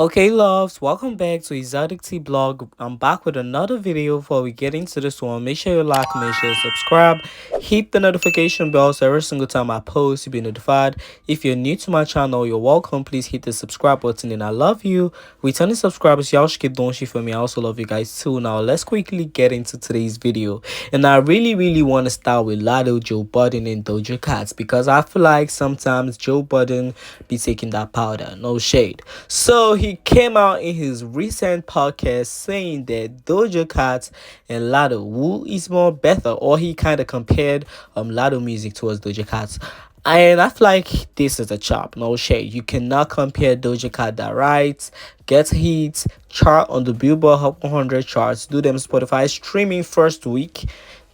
Okay, loves, welcome back to Exoticteablog. I'm back with another video. Before we get into this one, make sure you like, make sure you subscribe, hit the notification bell so every single time I post, you'll be notified. If you're new to my channel, you're welcome. Please hit the subscribe button and I love you. Returning subscribers, y'all should keep doing shit for me. I also love you guys too. Now, let's quickly get into today's video. And I really want to start with Latto, Joe Budden, and Doja Cat because I feel like sometimes Joe Budden be taking that powder. No shade. So he came out in his recent podcast saying that Doja Cat and Latto, who is more better, or he kind of compared Latto music towards Doja Cat. And I feel like this is a chop, no shade. You cannot compare Doja Cat that writes, gets hits, chart on the Billboard Hot 100 charts, do them Spotify streaming first week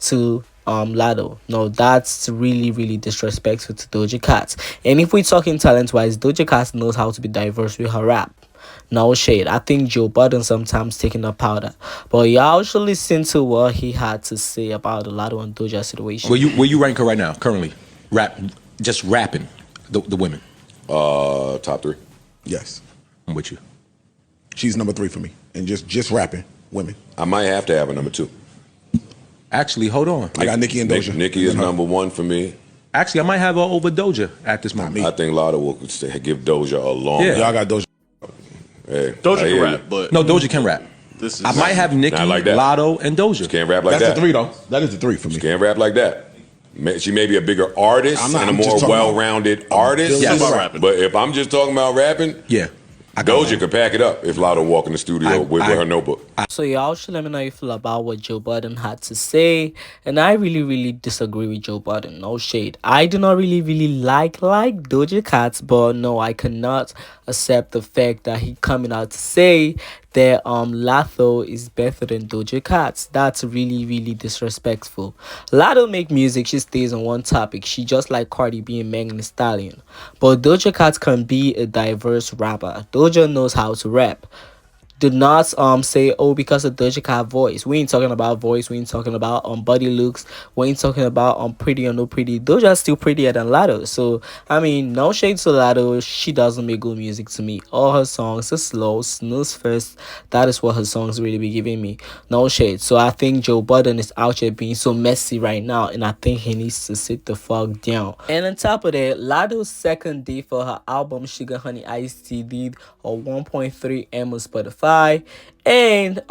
to Latto. No, that's really disrespectful to Doja Cat. And if we're talking talent wise, Doja Cat knows how to be diverse with her rap. No shade. I think Joe Budden sometimes taking a powder. But y'all should listen to what he had to say about the Latto and Doja situation. Where you rank her right now, currently? Just rapping, the women. Top three. Yes, I'm with you. she's number 3 for me, and just rapping women. I might have to have a number 2. Actually, hold on. I got Nicki and Doja. Nicki is Then her. number 1 for me. Actually, I might have her over Doja at this moment. me. I think Latto will give Doja a long. Yeah. Y'all got Doja. Hey, Doja I can hear rap, you. but No, Doja can rap. this is I might have Nicki, Not like that. Latto, and Doja. Can't rap like That's that. the 3 though. That is the 3 for me. Can't rap like that. She may be a bigger artist I'm not- and a I'm just more talking about well-rounded artist. Yes. about rapping. But if I'm just talking about rapping, Yeah. I got Doja could pack it up if Latto walk in the studio with her notebook. So y'all should let me know how you feel about what Joe Budden had to say. And I really disagree with Joe Budden. No shade. I do not really like Doja Cat, but no, I cannot accept the fact that he coming out to say that Latto is better than Doja Cat. That's really disrespectful. Latto make music, she stays on one topic. She just like Cardi B and Megan Thee Stallion. But Doja Cat can be a diverse rapper. Doja knows how to rap. Do not say, oh, because of Doja Cat voice. We ain't talking about voice. We ain't talking about body looks. We ain't talking about pretty or no pretty. Doja's still prettier than Latto. So I mean, no shade to Latto. She doesn't make good music to me. All her songs are slow, snooze first. That is what her songs really be giving me. No shade. So I think Joe Budden is out here being so messy right now, and I think he needs to sit the fuck down. And on top of that, Latto's second day for her album Sugar Honey Iced Tea did a 1.3 M on Spotify. And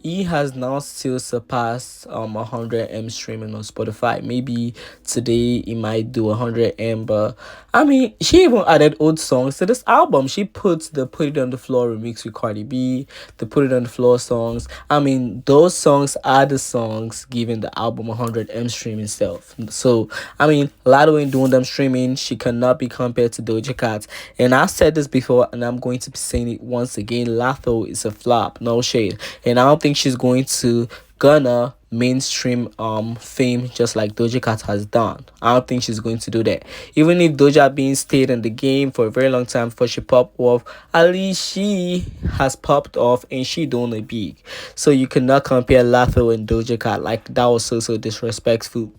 he has now still surpassed 100 M streaming on Spotify. Maybe today he might do 100 M, but I mean, she even added old songs to this album. She puts the Put It On The Floor remix with Cardi B, the Put It On The Floor songs. I mean, those songs are the songs giving the album 100 M streaming itself. So I mean, Latto ain't doing them streaming. She cannot be compared to Doja Cat. And I've said this before, and I'm going to be saying it once again. Latto is a flop, no shade. And I don't think she's going to garner mainstream fame just like Doja Cat has done. I don't think she's going to do that. Even if Doja been stayed in the game for a very long time before she popped off, at least she has popped off and she doing it big. So you cannot compare Latto and Doja Cat. Like, that was so disrespectful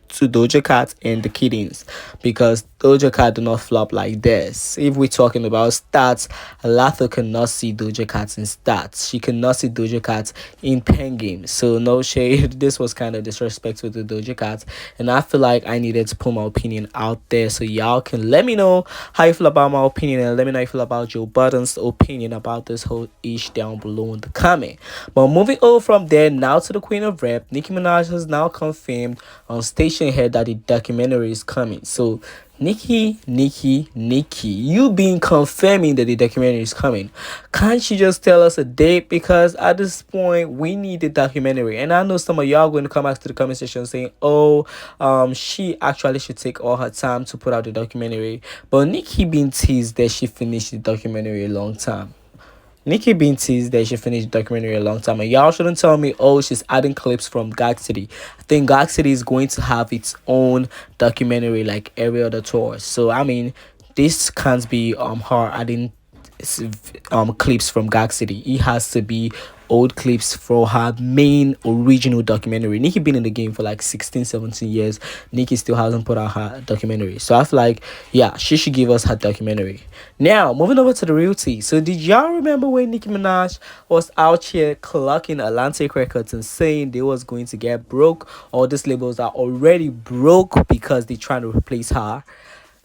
to Doja Cat and the Kiddings, because Doja Cat do not flop like this. If we're talking about stats, Latto cannot see Doja Cat in stats. She cannot see Doja Cat in pen games. So no shade. This was kind of disrespectful to Doja Cat, and I feel like I needed to put my opinion out there so y'all can let me know how you feel about my opinion, and let me know how you feel about Joe Budden's opinion about this whole ish down below in the comment. But moving on from there, now to the Queen of Rap, Nicki Minaj has now confirmed on station head that the documentary is coming. So Nicki, you been confirming that the documentary is coming. Can't you just tell us a date? Because at this point, we need the documentary. And I know some of y'all going to come back to the comment section saying, oh, she actually should take all her time to put out the documentary. But Nicki been teased that she finished the documentary a long time. Nicki been teased that she finished the documentary a long time, and y'all shouldn't tell me, oh, she's adding clips from Gag City. I think Gag City is going to have its own documentary like every other tour. So I mean, this can't be her adding clips from Gag City. It has to be old clips for her main original documentary. Nicki been in the game for like 16, 17 years. Nicki still hasn't put out her documentary. So I feel like, yeah, she should give us her documentary. Now, moving over to the real tea. So did y'all remember when Nicki Minaj was out here clocking Atlantic Records and saying they was going to get broke? All these labels are already broke because they're trying to replace her.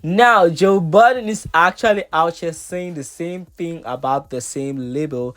Now, Joe Budden is actually out here saying the same thing about the same label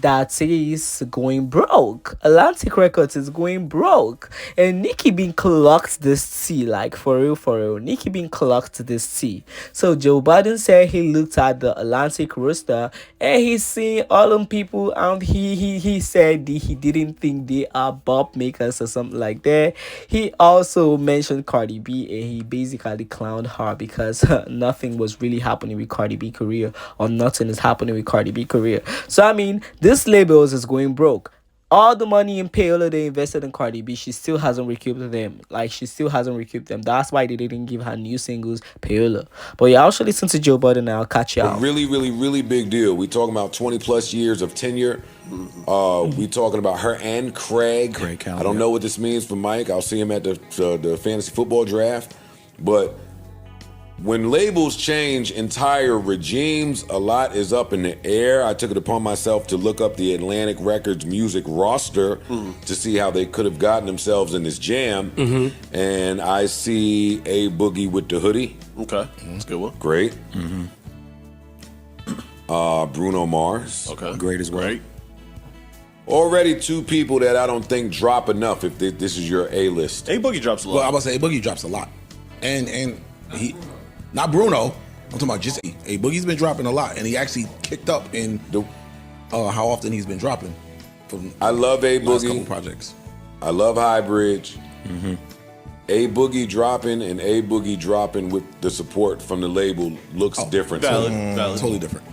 that is going broke. Atlantic Records is going broke. And Nicki being clocked this tea, like for real, for real. Nicki being clocked this tea. So Joe Biden said he looked at the Atlantic roster and he's seeing all them people and he said he didn't think they are bop makers or something like that. He also mentioned Cardi B and he basically clowned her because nothing was really happening with Cardi B career, or nothing is happening with Cardi B career. So I mean, this labels is going broke. All the money in payola they invested in Cardi B, she still hasn't recouped them. Like, she still hasn't recouped them. That's why they didn't give her new singles payola. But yeah, I'll show listen to Joe Budden and I'll catch you A out. really, really, really big deal. We talking about 20 plus years of tenure. We talking about her and Craig. I don't know what this means for Mike. I'll see him at the fantasy football draft. But when labels change entire regimes, a lot is up in the air. I took it upon myself to look up the Atlantic Records music roster to see how they could have gotten themselves in this jam. And I see A Boogie with the hoodie. Okay, that's a good one. Great. Bruno Mars. Okay, Great as well. Great. Already two people that I don't think drop enough if this is your A list. A Boogie drops a lot. Well, I was about to say A Boogie drops a lot, and he, not Bruno. I'm talking about just A Boogie's been dropping a lot, and he actually kicked up in how often he's been dropping. From I love A last couple Boogie. projects. I love High Bridge. A Boogie dropping and A Boogie dropping with the support from the label looks different. Valid. Totally different.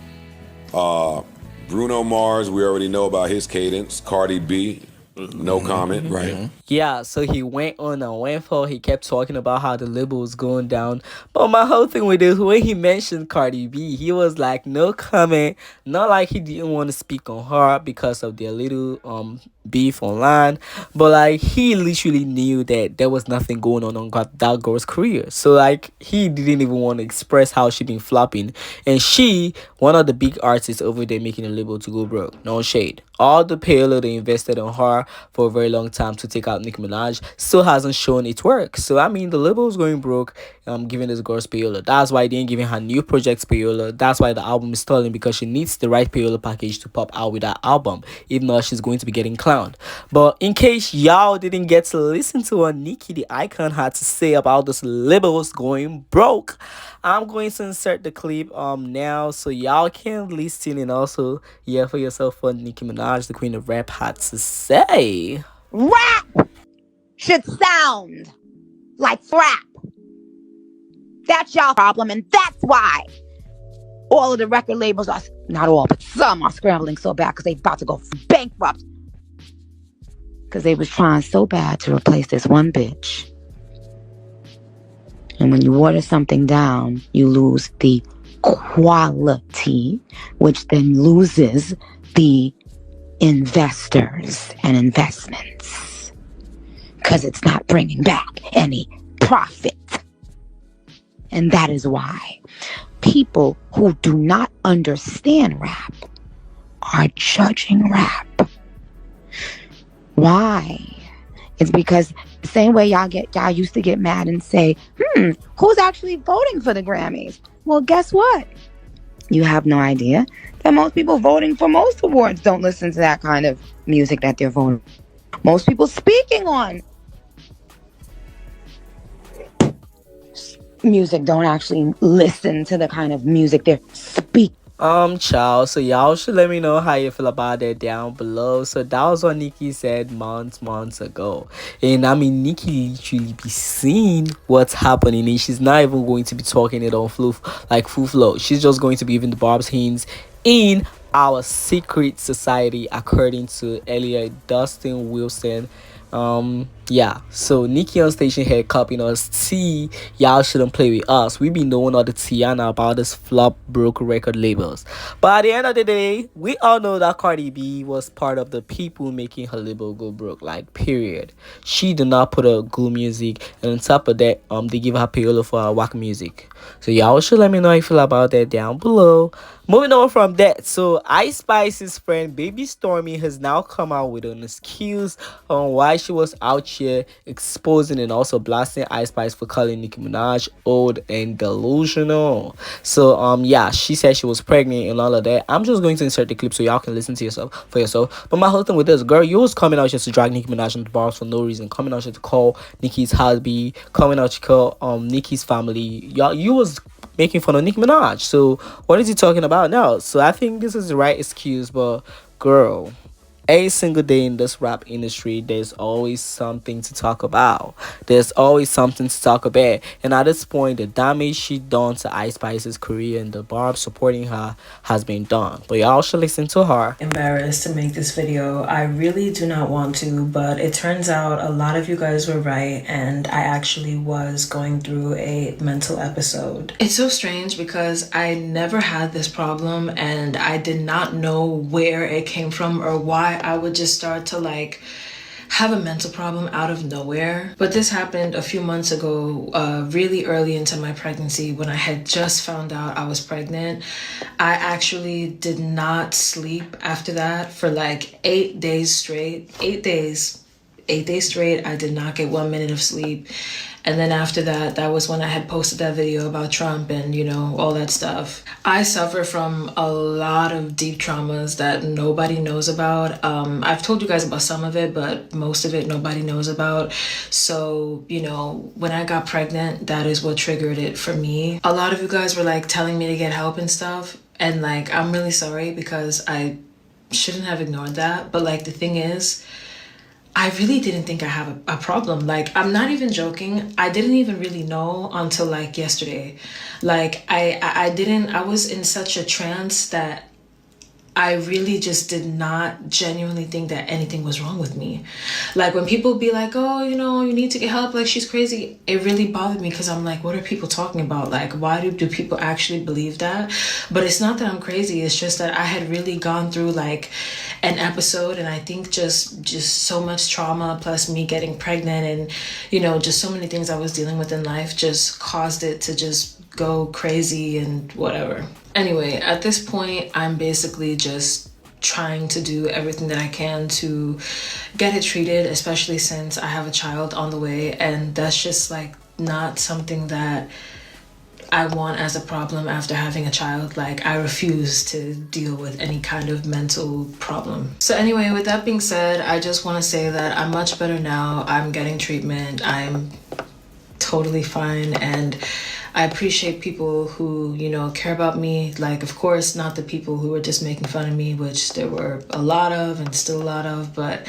Bruno Mars, we already know about his cadence. Cardi B, no comment. Right. Yeah, so he went on and went for. He kept talking about how the label was going down. But my whole thing with this, when he mentioned Cardi B, he was like, no comment. Not like he didn't want to speak on her because of their little beef online, but like he literally knew that there was nothing going on that girl's career. So like he didn't even want to express how she been flopping, and she one of the big artists over there making a label to go broke. No shade. All the payload they invested on her for a very long time to take out Nicki Minaj still hasn't shown its work. So I mean, the label is going broke. Giving this girl's payola. That's why they ain't giving her new projects payola. That's why the album is stalling, because she needs the right payola package to pop out with that album. If not, she's going to be getting clowned. But in case y'all didn't get to listen to what Nicki the Icon had to say about this labels going broke, I'm going to insert the clip now so y'all can listen and also hear for yourself what Nicki Minaj, the queen of rap, had to say. Rap should sound like rap. That's y'all problem, and that's why all of the record labels are, not all, but some are scrambling so bad because they about to go bankrupt. Because they was trying so bad to replace this one bitch. And when you water something down, you lose the quality, which then loses the investors and investments. Because it's not bringing back any profit. And that is why people who do not understand rap are judging rap. Why? It's because the same way y'all used to get mad and say, who's actually voting for the Grammys? Well, guess what? You have no idea that most people voting for most awards don't listen to that kind of music that they're voting. Most people speaking on music don't actually listen to the kind of music they're speaking. Child, so y'all should let me know how you feel about that down below. So that was what Nicki said months ago. And I mean, Nicki literally be seeing what's happening, and she's not even going to be talking it on full flow. She's just going to be giving the Bob's hints in our secret society, according to Elliot Dustin Wilson, Yeah, so Nicki on station here copying us. See, y'all shouldn't play with us. We be knowing all the Tiana about this flop broke record labels. But at the end of the day, we all know that Cardi B was part of the people making her label go broke. Like, period. She did not put out good music, and on top of that, they give her payola for her whack music. So y'all should let me know how you feel about that down below. Moving on from that, so Ice Spice's friend Baby Stormy has now come out with an excuse on why she was out here exposing and also blasting Ice Spice for calling Nicki Minaj old and delusional. So yeah, she said she was pregnant and all of that. I'm just going to insert the clip so y'all can listen to yourself for yourself. But my whole thing with this, girl, you was coming out just to drag Nicki Minaj on the bars for no reason, coming out just to call Nicki's husband, coming out to call Nicki's family. Y'all, you was making fun of Nicki Minaj. So what is he talking about now? So I think this is the right excuse, but girl, every single day in this rap industry, there's always something to talk about. There's always something to talk about. And at this point, the damage she done to Ice Spice's career and the Barb supporting her has been done. But y'all should listen to her. Embarrassed to make this video. I really do not want to, but it turns out a lot of you guys were right, and I actually was going through a mental episode. It's so strange because I never had this problem and I did not know where it came from or why I would just start to like have a mental problem out of nowhere. But this happened a few months ago, really early into my pregnancy, when I had just found out I was pregnant. I actually did not sleep after that for like 8 days straight. 8 days. 8 days straight, I did not get 1 minute of sleep. And then after that, that was when I had posted that video about Trump and, you know, all that stuff. I suffer from a lot of deep traumas that nobody knows about. I've told you guys about some of it, but most of it nobody knows about. So, you know, when I got pregnant, that is what triggered it for me. A lot of you guys were like telling me to get help and stuff. And like, I'm really sorry because I shouldn't have ignored that. But like, the thing is, I really didn't think I have a problem. Like, I'm not even joking. I didn't even really know until like yesterday. Like, I was in such a trance that I really just did not genuinely think that anything was wrong with me. Like, when people be like, oh, you know, you need to get help, like she's crazy, it really bothered me because I'm like, what are people talking about? Like, why do people actually believe that? But it's not that I'm crazy. It's just that I had really gone through like an episode, and I think just so much trauma plus me getting pregnant and, you know, just so many things I was dealing with in life just caused it to just go crazy and whatever. Anyway, at this point, I'm basically just trying to do everything that I can to get it treated, especially since I have a child on the way, and that's just like not something that I want as a problem after having a child. Like, I refuse to deal with any kind of mental problem. So anyway, with that being said, I just want to say that I'm much better now. I'm getting treatment. I'm totally fine, and I appreciate people who, you know, care about me. Like, of course, not the people who were just making fun of me, which there were a lot of and still a lot of, but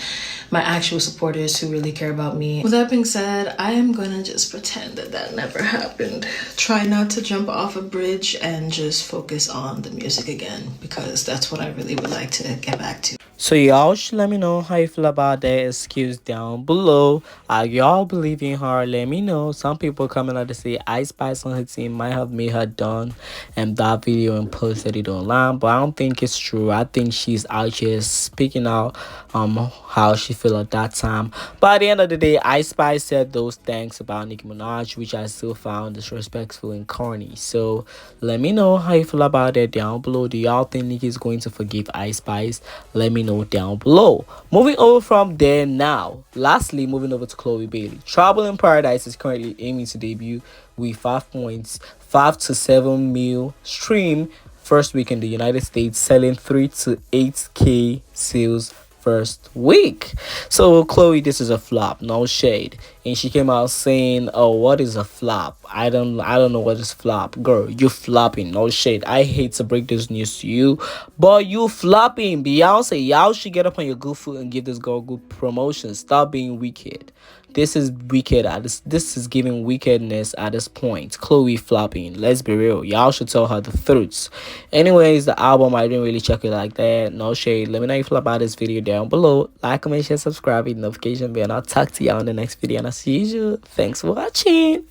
my actual supporters who really care about me. With that being said, I am gonna just pretend that that never happened. Try not to jump off a bridge and just focus on the music again, because that's what I really would like to get back to. So y'all should let me know how you feel about that excuse down below. Y'all believe in her? Let me know. Some people coming out to say Ice Spice on her team might have made her done and that video and posted it online, but I don't think it's true. I think she's out here speaking out how she feel at that time. But at the end of the day, Ice Spice said those things about Nicki Minaj, which I still found disrespectful and corny. So let me know how you feel about that down below. Do y'all think Nicki is going to forgive Ice Spice? Let me know down below. Moving over from there now, lastly, moving over to Chloe Bailey. Trouble in Paradise is currently aiming to debut with 5 to 7 mil stream first week in the United States, selling 3 to 8K sales first week. So Chloe, this is a flop, no shade. And she came out saying, oh, what is a flop? I don't know what is flop. Girl, you flopping, no shade. I hate to break this news to you, but you flopping. Beyonce, y'all should get up on your good foot and give this girl good promotion. Stop being wicked. This is wicked at this is giving wickedness at this point. Chloe flopping. Let's be real. Y'all should tell her the truths. Anyways, the album, I didn't really check it like that. No shade. Let me know if you feel about this video down below. Like, comment, share, subscribe, hit the notification bell, and I'll talk to y'all in the next video. And I'll see you. Thanks for watching.